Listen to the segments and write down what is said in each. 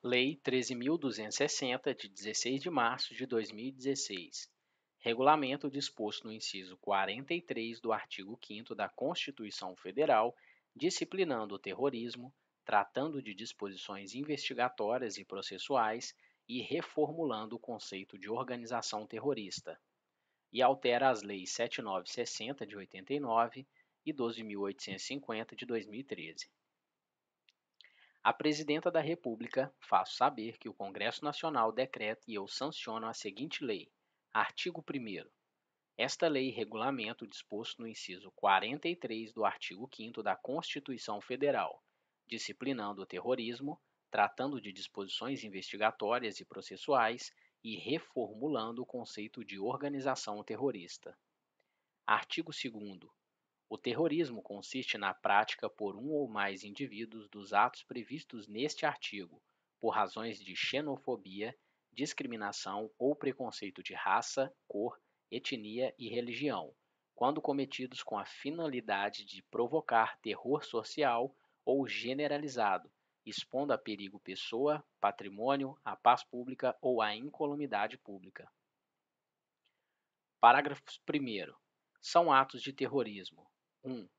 Lei 13.260, de 16 de março de 2016. Regulamento disposto no inciso 43 do artigo 5º da Constituição Federal, disciplinando o terrorismo, tratando de disposições investigatórias e processuais e reformulando o conceito de organização terrorista. E altera as leis 7.960, de 89 e 12.850, de 2013. A Presidenta da República faço saber que o Congresso Nacional decreta e eu sanciono a seguinte lei. Artigo 1º. Esta lei regulamenta o disposto no inciso 43 do artigo 5º da Constituição Federal, disciplinando o terrorismo, tratando de disposições investigatórias e processuais e reformulando o conceito de organização terrorista. Artigo 2º. O terrorismo consiste na prática por um ou mais indivíduos dos atos previstos neste artigo, por razões de xenofobia, discriminação ou preconceito de raça, cor, etnia e religião, quando cometidos com a finalidade de provocar terror social ou generalizado, expondo a perigo pessoa, patrimônio, a paz pública ou a incolumidade pública. Parágrafo 1º. São atos de terrorismo: 1.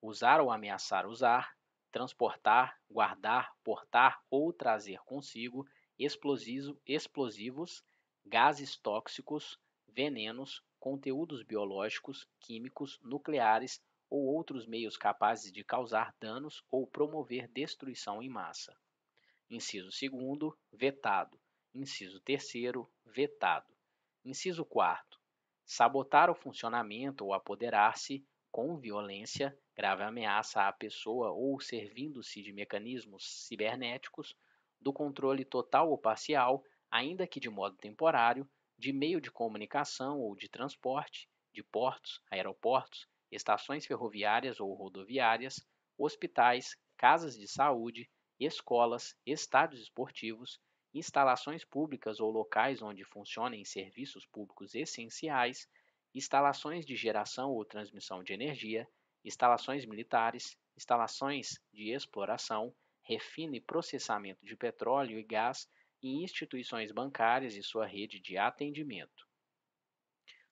Usar ou ameaçar usar, transportar, guardar, portar ou trazer consigo explosivos, gases tóxicos, venenos, conteúdos biológicos, químicos, nucleares ou outros meios capazes de causar danos ou promover destruição em massa. Inciso 2º, vetado. Inciso 3º, vetado. Inciso 4º. Sabotar o funcionamento ou apoderar-se, com violência, grave ameaça à pessoa ou servindo-se de mecanismos cibernéticos, do controle total ou parcial, ainda que de modo temporário, de meio de comunicação ou de transporte, de portos, aeroportos, estações ferroviárias ou rodoviárias, hospitais, casas de saúde, escolas, estádios esportivos, instalações públicas ou locais onde funcionem serviços públicos essenciais, instalações de geração ou transmissão de energia, instalações militares, instalações de exploração, refino e processamento de petróleo e gás e instituições bancárias e sua rede de atendimento.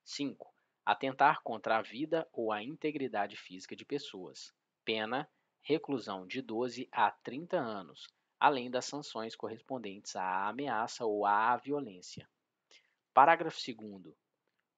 5. Atentar contra a vida ou a integridade física de pessoas. Pena: reclusão de 12 a 30 anos, além das sanções correspondentes à ameaça ou à violência. Parágrafo 2º.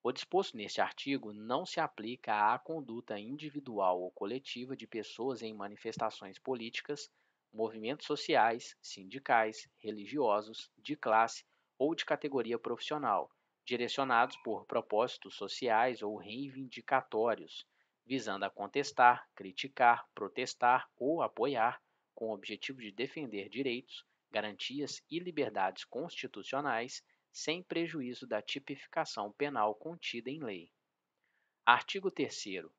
O disposto neste artigo não se aplica à conduta individual ou coletiva de pessoas em manifestações políticas, movimentos sociais, sindicais, religiosos, de classe ou de categoria profissional, direcionados por propósitos sociais ou reivindicatórios, visando a contestar, criticar, protestar ou apoiar, com o objetivo de defender direitos, garantias e liberdades constitucionais, sem prejuízo da tipificação penal contida em lei. Artigo 3º.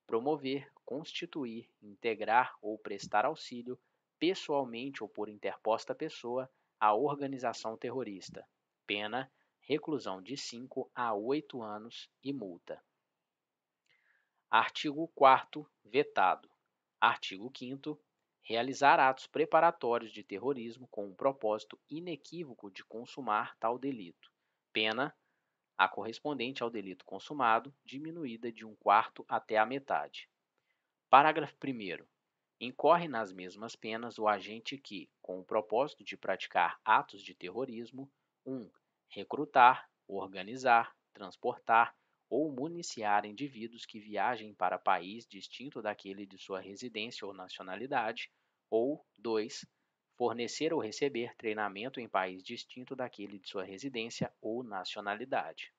Promover, constituir, integrar ou prestar auxílio, pessoalmente ou por interposta pessoa, à organização terrorista. Pena: reclusão de 5 a 8 anos e multa. Artigo 4º. Vetado. Artigo 5º. Realizar atos preparatórios de terrorismo com um propósito inequívoco de consumar tal delito. Pena: a correspondente ao delito consumado, diminuída de 1/4 até a metade. Parágrafo 1º. Incorre nas mesmas penas o agente que, com o propósito de praticar atos de terrorismo, 1. Recrutar, organizar, transportar ou municiar indivíduos que viajem para país distinto daquele de sua residência ou nacionalidade, ou 2. Fornecer ou receber treinamento em país distinto daquele de sua residência ou nacionalidade.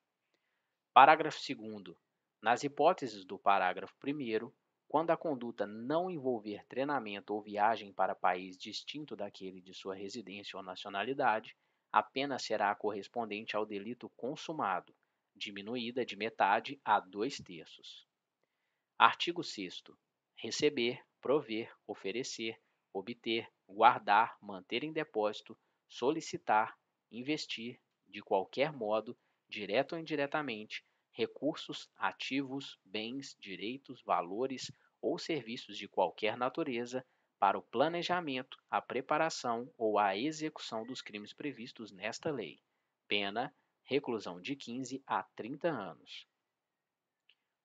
Parágrafo 2º. Nas hipóteses do parágrafo 1º, quando a conduta não envolver treinamento ou viagem para país distinto daquele de sua residência ou nacionalidade, a pena será correspondente ao delito consumado, diminuída de metade a 2/3. Artigo 6º. Receber, prover, oferecer, obter, guardar, manter em depósito, solicitar, investir, de qualquer modo, direto ou indiretamente, recursos, ativos, bens, direitos, valores ou serviços de qualquer natureza, para o planejamento, a preparação ou a execução dos crimes previstos nesta lei. Pena: reclusão de 15 a 30 anos.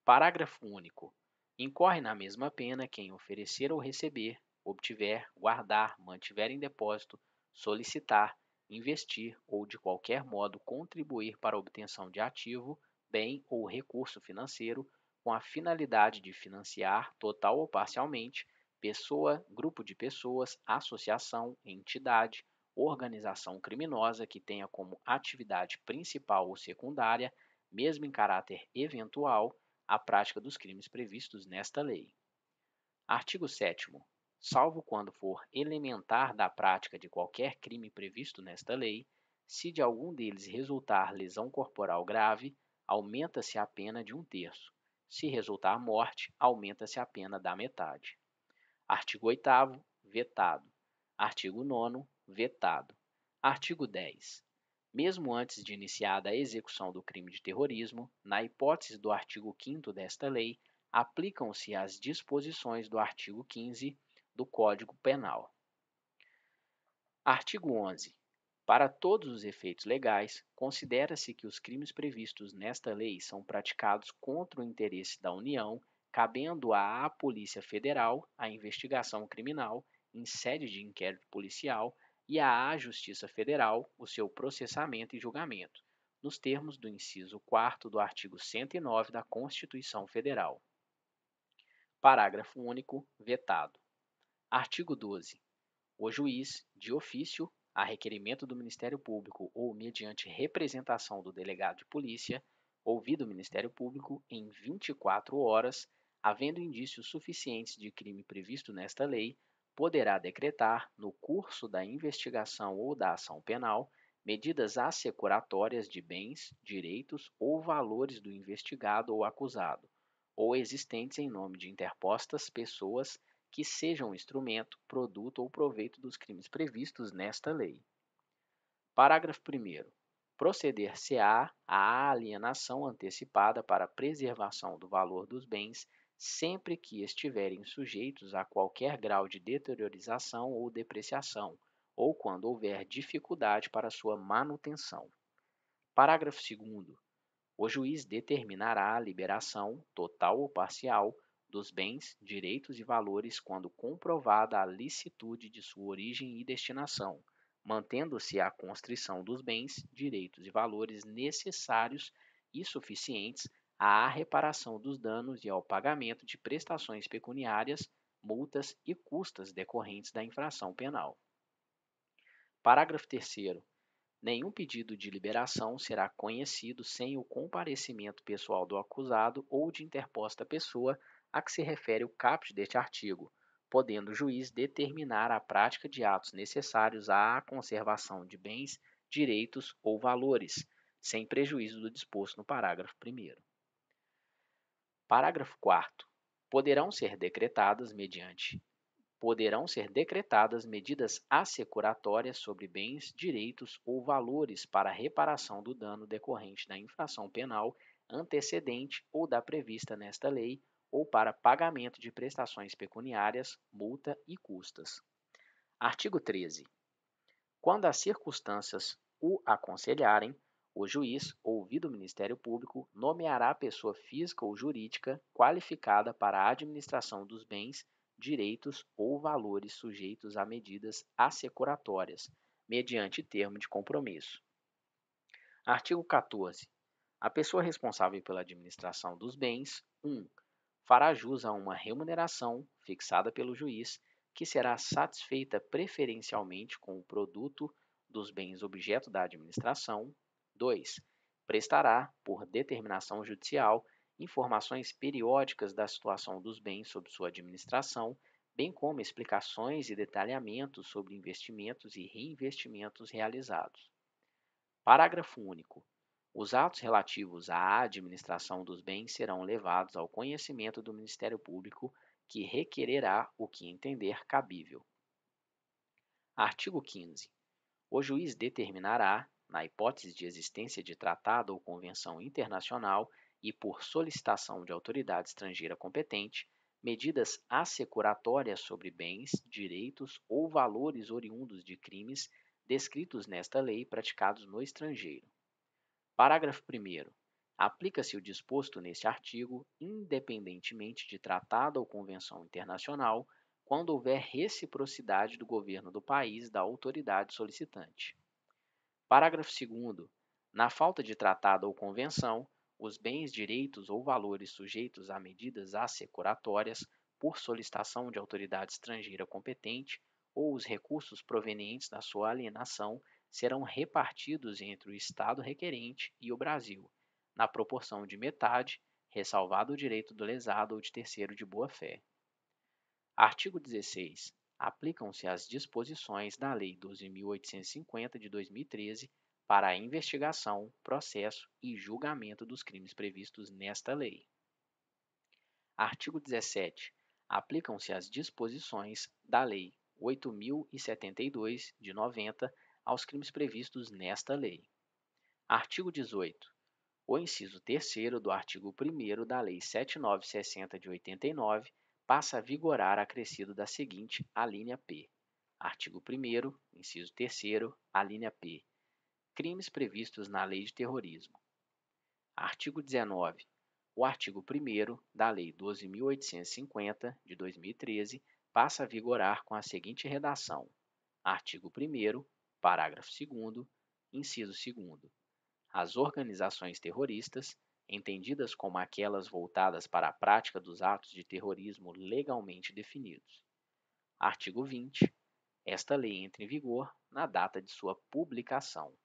Parágrafo único. Incorre na mesma pena quem oferecer ou receber, obtiver, guardar, mantiver em depósito, solicitar, investir ou de qualquer modo contribuir para a obtenção de ativo, bem ou recurso financeiro com a finalidade de financiar, total ou parcialmente, pessoa, grupo de pessoas, associação, entidade, organização criminosa que tenha como atividade principal ou secundária, mesmo em caráter eventual, a prática dos crimes previstos nesta lei. Artigo 7º. Salvo quando for elementar da prática de qualquer crime previsto nesta lei, se de algum deles resultar lesão corporal grave, aumenta-se a pena de 1/3. Se resultar morte, aumenta-se a pena da metade. Artigo 8º. Vetado. Artigo 9º. Vetado. Artigo 10. Mesmo antes de iniciada a execução do crime de terrorismo, na hipótese do artigo 5º desta lei, aplicam-se as disposições do artigo 15 do Código Penal. Artigo 11. Para todos os efeitos legais, considera-se que os crimes previstos nesta lei são praticados contra o interesse da União, cabendo à Polícia Federal a investigação criminal em sede de inquérito policial e à Justiça Federal o seu processamento e julgamento, nos termos do inciso 4º do artigo 109 da Constituição Federal. Parágrafo único. Vetado. Artigo 12. O juiz, de ofício, a requerimento do Ministério Público ou mediante representação do delegado de polícia, ouvido o Ministério Público em 24 horas, havendo indícios suficientes de crime previsto nesta lei, poderá decretar, no curso da investigação ou da ação penal, medidas assecuratórias de bens, direitos ou valores do investigado ou acusado, ou existentes em nome de interpostas pessoas que sejam instrumento, produto ou proveito dos crimes previstos nesta lei. Parágrafo 1º. Proceder-se-á à alienação antecipada para preservação do valor dos bens, sempre que estiverem sujeitos a qualquer grau de deteriorização ou depreciação, ou quando houver dificuldade para sua manutenção. Parágrafo 2º. O juiz determinará a liberação, total ou parcial, dos bens, direitos e valores quando comprovada a licitude de sua origem e destinação, mantendo-se a constrição dos bens, direitos e valores necessários e suficientes à reparação dos danos e ao pagamento de prestações pecuniárias, multas e custas decorrentes da infração penal. Parágrafo 3º. Nenhum pedido de liberação será conhecido sem o comparecimento pessoal do acusado ou de interposta pessoa a que se refere o caput deste artigo, podendo o juiz determinar a prática de atos necessários à conservação de bens, direitos ou valores, sem prejuízo do disposto no parágrafo 1º. Parágrafo 4º. Poderão ser decretadas medidas assecuratórias sobre bens, direitos ou valores para reparação do dano decorrente da infração penal antecedente ou da prevista nesta lei, ou para pagamento de prestações pecuniárias, multa e custas. Artigo 13. Quando as circunstâncias o aconselharem, o juiz, ouvido o Ministério Público, nomeará pessoa física ou jurídica qualificada para a administração dos bens, direitos ou valores sujeitos a medidas assecuratórias, mediante termo de compromisso. Artigo 14. A pessoa responsável pela administração dos bens, 1. Fará jus a uma remuneração fixada pelo juiz, que será satisfeita preferencialmente com o produto dos bens objeto da administração. 2. Prestará, por determinação judicial, informações periódicas da situação dos bens sob sua administração, bem como explicações e detalhamentos sobre investimentos e reinvestimentos realizados. Parágrafo único. Os atos relativos à administração dos bens serão levados ao conhecimento do Ministério Público, que requererá o que entender cabível. Artigo 15. O juiz determinará, na hipótese de existência de tratado ou convenção internacional e por solicitação de autoridade estrangeira competente, medidas assecuratórias sobre bens, direitos ou valores oriundos de crimes descritos nesta lei praticados no estrangeiro. Parágrafo 1º. Aplica-se o disposto neste artigo, independentemente de tratado ou convenção internacional, quando houver reciprocidade do governo do país da autoridade solicitante. Parágrafo 2º. Na falta de tratado ou convenção, os bens, direitos ou valores sujeitos a medidas assecuratórias por solicitação de autoridade estrangeira competente ou os recursos provenientes da sua alienação serão repartidos entre o Estado requerente e o Brasil, na proporção de metade, ressalvado o direito do lesado ou de terceiro de boa-fé. Artigo 16. Aplicam-se as disposições da Lei 12.850 de 2013 para a investigação, processo e julgamento dos crimes previstos nesta lei. Artigo 17. Aplicam-se as disposições da Lei 8.072 de 90 aos crimes previstos nesta lei. Artigo 18. O inciso 3º do artigo 1º da Lei 7.960 de 89 passa a vigorar acrescido da seguinte alínea P. Artigo 1º, inciso 3º, alínea P. Crimes previstos na Lei de Terrorismo. Artigo 19. O artigo 1º da Lei 12.850 de 2013 passa a vigorar com a seguinte redação: Artigo 1º, parágrafo 2º, inciso 2º. As organizações terroristas, entendidas como aquelas voltadas para a prática dos atos de terrorismo legalmente definidos. Artigo 20. Esta lei entra em vigor na data de sua publicação.